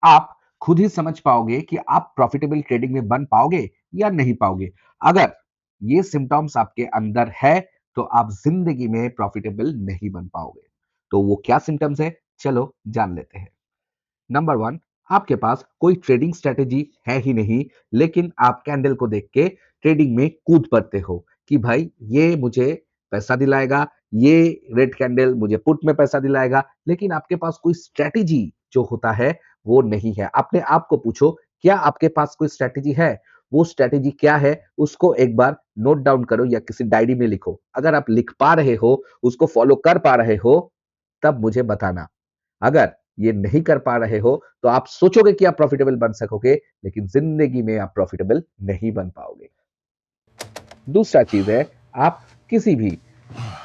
आप खुद ही समझ पाओगे कि आप प्रॉफिटेबल ट्रेडिंग में बन पाओगे या नहीं पाओगे। अगर ये सिम्टम्स आपके अंदर है तो आप जिंदगी में प्रॉफिटेबल नहीं बन पाओगे। तो वो क्या सिम्टम्स है, चलो जान लेते हैं। नंबर वन, आपके पास कोई ट्रेडिंग स्ट्रेटेजी है ही नहीं, लेकिन आप कैंडल को देख के ट्रेडिंग में कूद पड़ते हो कि भाई ये मुझे पैसा दिलाएगा, ये रेड कैंडल मुझे पुट में पैसा दिलाएगा, लेकिन आपके पास कोई स्ट्रेटेजी जो होता है वो नहीं है। अपने आप को पूछो, क्या आपके पास कोई स्ट्रेटेजी है? वो स्ट्रेटेजी क्या है, उसको एक बार नोट डाउन करो या किसी डायरी में लिखो। अगर आप लिख पा रहे हो, उसको फॉलो कर पा रहे हो, तब मुझे बताना। अगर ये नहीं कर पा रहे हो तो आप सोचोगे कि आप प्रॉफिटेबल बन सकोगे, लेकिन जिंदगी में आप प्रॉफिटेबल नहीं बन पाओगे। दूसरा चीज है, आप किसी भी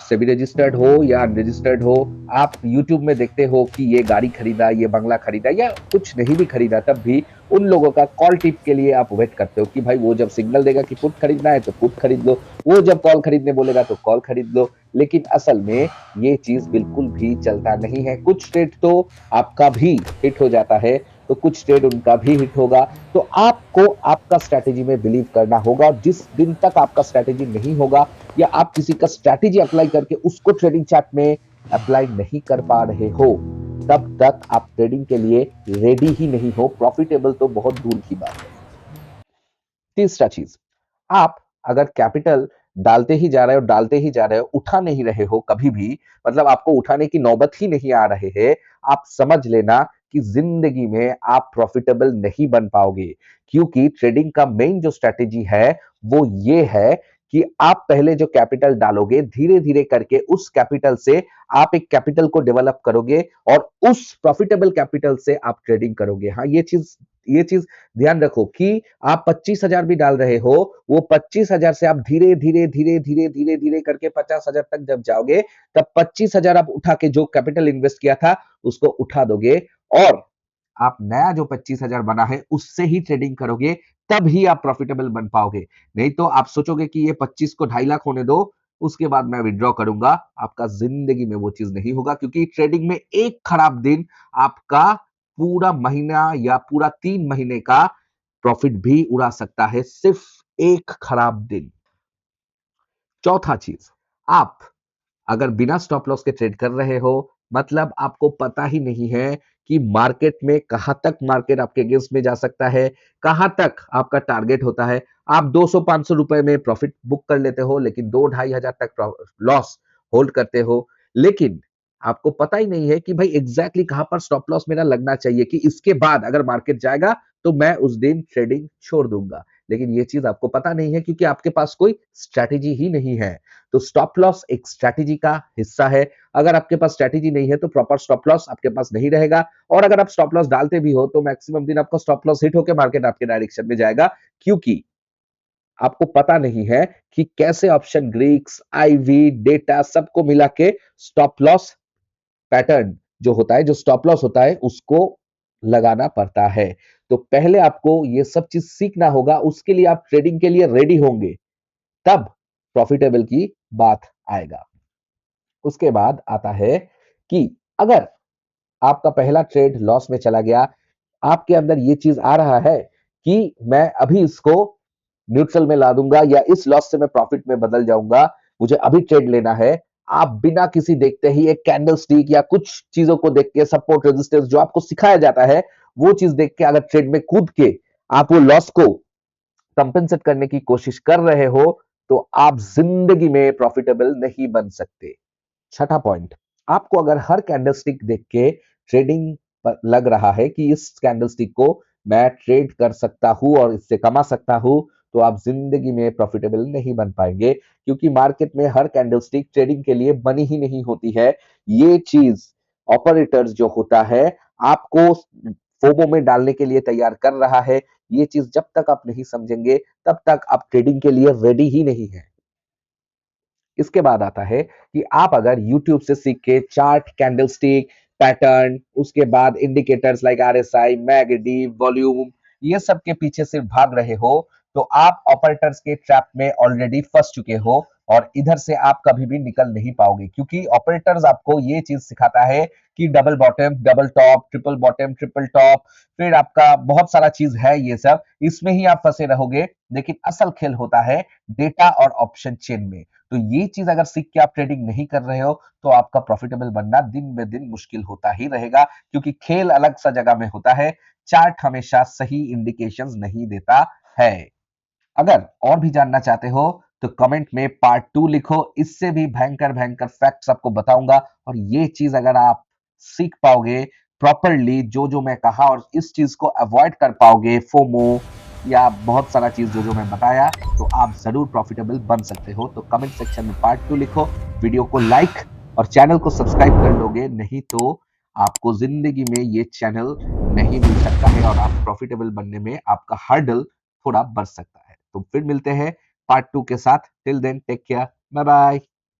सेबी रजिस्टर्ड हो या अनरजिस्टर्ड हो, आप यूट्यूब में देखते हो कि ये गाड़ी खरीदा, ये बंगला खरीदा, या कुछ नहीं भी खरीदा, तब भी उन लोगों का कॉल टिप के लिए आप वेट करते हो कि भाई वो जब सिग्नल देगा कि पुट खरीदना है तो पुट खरीद लो, वो जब कॉल खरीदने बोलेगा तो कॉल खरीद लो। लेकिन असल में ये चीज बिल्कुल भी चलता नहीं है। कुछ ट्रेड तो आपका भी हिट हो जाता है, तो कुछ ट्रेड उनका भी हिट होगा। तो आपको आपका स्ट्रैटेजी में बिलीव करना होगा। जिस दिन तक आपका स्ट्रैटेजी नहीं होगा या आप किसी का स्ट्रैटेजी अप्लाई करके उसको ट्रेडिंग चार्ट में अप्लाई नहीं कर पा रहे हो, तब तक आप ट्रेडिंग के लिए रेडी ही नहीं हो। प्रॉफिटेबल तो बहुत दूर की बात है। तीसरा चीज, आप अगर कैपिटल डालते ही जा रहे हो, डालते ही जा रहे हो, उठा नहीं रहे हो कभी भी, मतलब आपको उठाने की नौबत ही नहीं आ रहे है, आप समझ लेना कि जिंदगी में आप प्रॉफिटेबल नहीं बन पाओगे। क्योंकि ट्रेडिंग का मेन जो स्ट्रेटेजी है वो ये है कि आप पहले जो कैपिटल डालोगे, धीरे धीरे करके उस कैपिटल से आप एक कैपिटल को डेवलप करोगे और उस प्रॉफिटेबल कैपिटल से आप ट्रेडिंग करोगे। हाँ, ये चीज ध्यान रखो कि आप 25,000 भी डाल रहे हो, वो 25,000 से आप धीरे धीरे धीरे धीरे धीरे धीरे करके 50,000 तक जब जाओगे, तब 25,000 आप उठा के जो कैपिटल इन्वेस्ट किया था उसको उठा दोगे और आप नया जो 25,000 बना है उससे ही ट्रेडिंग करोगे, तब ही आप प्रॉफिटेबल बन पाओगे। नहीं तो आप सोचोगे कि ये 25 को 2.5 लाख होने दो, उसके बाद मैं विड्रॉ करूंगा, आपका जिंदगी में वो चीज नहीं होगा। क्योंकि ट्रेडिंग में एक खराब दिन आपका पूरा महीना या पूरा 3 महीने का प्रॉफिट भी उड़ा सकता है, सिर्फ एक खराब दिन। चौथा चीज, आप अगर बिना स्टॉप लॉस के ट्रेड कर रहे हो, मतलब आपको पता ही नहीं है कि मार्केट में कहां तक मार्केट आपके अगेंस्ट में जा सकता है, कहां तक आपका टारगेट होता है, आप 200-500 रुपए में प्रॉफिट बुक कर लेते हो, लेकिन 2-2.5 हजार तक लॉस होल्ड करते हो। लेकिन आपको पता ही नहीं है कि भाई एग्जैक्टली कहां पर स्टॉप लॉस मेरा लगना चाहिए कि इसके बाद अगर मार्केट जाएगा तो मैं उस दिन ट्रेडिंग छोड़ दूंगा। लेकिन ये चीज आपको पता नहीं है क्योंकि आपके पास कोई स्ट्रैटेजी ही नहीं है। तो स्टॉप लॉस एक स्ट्रैटेजी का हिस्सा है। अगर आपके पास स्ट्रैटेजी नहीं है तो प्रॉपर स्टॉप लॉस आपके पास नहीं रहेगा, और अगर आप स्टॉप लॉस डालते भी हो तो मैक्सिमम दिन आपका स्टॉप लॉस हिट होकर मार्केट आपके डायरेक्शन में जाएगा, क्योंकि आपको पता नहीं है कि कैसे ऑप्शन ग्रीक्स, आईवी, डेटा सबको मिला के स्टॉप लॉस पैटर्न जो होता है, जो स्टॉप लॉस होता है, उसको लगाना पड़ता है। तो पहले आपको ये सब चीज सीखना होगा, उसके लिए आप ट्रेडिंग के लिए रेडी होंगे, तब प्रॉफिटेबल की बात आएगा। उसके बाद आता है कि अगर आपका पहला ट्रेड लॉस में चला गया, आपके अंदर ये चीज आ रहा है कि मैं अभी इसको न्यूट्रल में ला दूंगा या इस लॉस से मैं प्रॉफिट में बदल जाऊंगा, मुझे अभी ट्रेड लेना है। आप बिना किसी देखते ही एक कैंडल स्टिक या कुछ चीजों को देख के, सपोर्ट रेजिस्टेंस जो आपको सिखाया जाता है वो चीज देख के अगर ट्रेड में कूद के आप वो लॉस को कंपेंसेट करने की कोशिश कर रहे हो, तो आप जिंदगी में प्रॉफिटेबल नहीं बन सकते। छठा पॉइंट, आपको अगर हर कैंडलस्टिक देख के ट्रेडिंग पर लग रहा है कि इस कैंडलस्टिक को मैं ट्रेड कर सकता हूं और इससे कमा सकता हूं, तो आप जिंदगी में प्रॉफिटेबल नहीं बन पाएंगे। क्योंकि मार्केट में हर कैंडलस्टिक ट्रेडिंग के लिए बनी ही नहीं होती है। ये चीज ऑपरेटर्स जो होता है आपको फोमो में डालने के लिए तैयार कर रहा है। ये चीज जब तक आप नहीं समझेंगे तब तक आप ट्रेडिंग के लिए रेडी ही नहीं है। इसके बाद आता है कि आप अगर YouTube से सीख के चार्ट, कैंडलस्टिक, पैटर्न, उसके बाद इंडिकेटर्स लाइक RSI, मैगडी, वॉल्यूम, ये सब के पीछे सिर्फ भाग रहे हो, तो आप ऑपरेटर्स के ट्रैप में ऑलरेडी फंस चुके हो और इधर से आप कभी भी निकल नहीं पाओगे, क्योंकि ऑपरेटर्स आपको ये चीज सिखाता है कि double bottom, double top, triple bottom, triple top, फिर आपका बहुत सारा चीज है, ये सब इसमें ही आप फंसे रहोगे। लेकिन असल खेल होता है डेटा और ऑप्शन चेन में। तो ये चीज अगर सीख के आप ट्रेडिंग नहीं कर रहे हो तो आपका प्रॉफिटेबल बनना दिन ब दिन मुश्किल होता ही रहेगा, क्योंकि खेल अलग सा जगह में होता है। चार्ट हमेशा सही इंडिकेशंस नहीं देता है। अगर और भी जानना चाहते हो तो कमेंट में पार्ट 2 लिखो, इससे भी भयंकर भयंकर फैक्ट्स आपको बताऊंगा। और ये चीज अगर आप सीख पाओगे प्रॉपरली, जो जो मैं कहा, और इस चीज को अवॉइड कर पाओगे, फोमो या बहुत सारा चीज जो जो मैं बताया, तो आप जरूर प्रॉफिटेबल बन सकते हो। तो कमेंट सेक्शन में पार्ट 2 लिखो, वीडियो को लाइक और चैनल को सब्सक्राइब कर लोगे, नहीं तो आपको जिंदगी में ये चैनल नहीं मिल सकता है और आप प्रॉफिटेबल बनने में आपका हर्डल थोड़ा बढ़ सकता है। तो फिर मिलते हैं पार्ट 2 के साथ। Till then take care, bye bye.